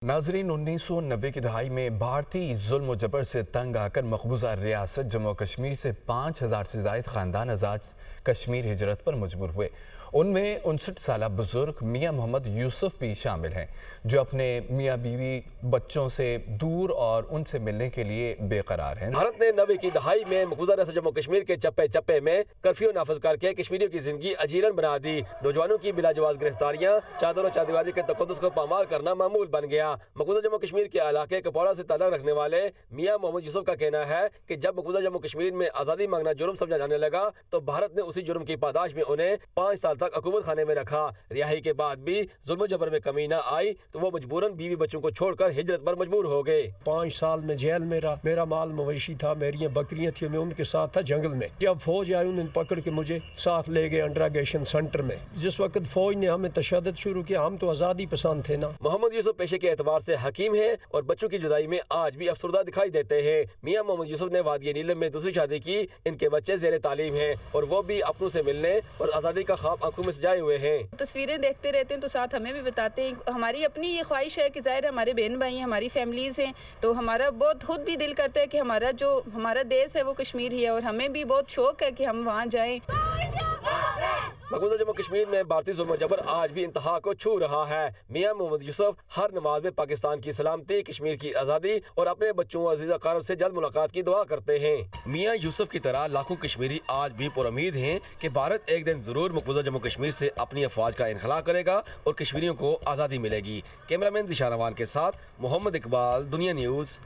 नाजरीन 1990 की दहाई में भारतीय जुल्म जबर से तंग आकर मकबूजा रियासत जम्मू कश्मीर से 5000 से ज़ायद ख़ानदान आज़ाद कश्मीर हिजरत पर मजबूर हुए। उनमें 59 साल बुजुर्ग मियाँ मोहम्मद यूसुफ भी शामिल हैं, जो अपने मियाँ बीवी बच्चों से दूर और उनसे मिलने के लिए बेकरार हैं। भारत ने 90 की दहाई में मकबूजा रियासत जम्मू कश्मीर के चप्पे चप्पे में कर्फ्यू नाफिज करके कश्मीरियों की जिंदगी अजीरन बना दी। नौजवानों की बिलाजवाज गिरफ्तारियां, चादर और चादीवादी के तक़द्दुस को पामाल करना मामूल बन गया। मकबूजा जम्मू कश्मीर के इलाके कपवाड़ा से ताल्लुक़ रखने वाले मियाँ मोहम्मद यूसुफ का कहना है कि जब मकबूजा जम्मू कश्मीर में आज़ादी मांगना जुर्म समझा जाने लगा तो भारत ने उसी जुर्म की पादाश में उन्हें 5 साल तक हुकूमत खाने में रखा। रिहाई के बाद भी जुल्म जबर में कमी न आई तो वो मजबूरन बीवी बच्चों को छोड़कर हिजरत पर मजबूर हो गए। 5 साल में जेल में रहा। मेरा माल मवेशी था, मेरी बकरियां थी, मैं उनके साथ था जंगल में। जब फौज आई उन्होंने पकड़ के मुझे साथ ले गए इंट्रोगेशन सेंटर में। जिस वक्त फौज ने हमें तशद्दुद शुरू किया, हम तो आज़ादी पसंद थे ना। मोहम्मद यूसुफ पेशे के एतबार से हकीम हैं और बच्चों की जुदाई में आज भी अफसरदा दिखाई देते हैं। मियाँ मोहम्मद यूसुफ ने वादी नीलम में दूसरी शादी की। इनके बच्चे ज़ेरे तालीम हैं और वो भी अपनों से मिलने और आज़ादी का ख्वाब आंखों में सजाए हुए हैं। तस्वीरें देखते रहते हैं तो साथ हमें भी बताते हैं। हमारी अपनी ये ख्वाहिश है कि ज़ाहिर हमारे बहन भाई हैं, हमारी फैमिलीज़ हैं, तो हमारा बहुत खुद भी दिल करता है कि हमारा देश है वो कश्मीर ही है और हमें भी बहुत शौक है कि हम वहाँ जाएं। मकबूजा जम्मू कश्मीर में भारतीय जुल्म जबर आज भी इंतहा को छू रहा है। मियाँ मोहम्मद यूसुफ हर नमाज में पाकिस्तान की सलामती, कश्मीर की आज़ादी और अपने बच्चों और अज़ीज़ अक़ारिब से जल्द मुलाकात की दुआ करते हैं। मियाँ यूसुफ की तरह लाखों कश्मीरी आज भी पुरुम्मीद हैं कि भारत एक दिन जरूर मकबूजा जम्मू कश्मीर से अपनी अफवाज का इनखला करेगा और कश्मीरियों को आज़ादी मिलेगी। कैमरामैन ज़िशान अवान के साथ मोहम्मद इकबाल, दुनिया न्यूज़।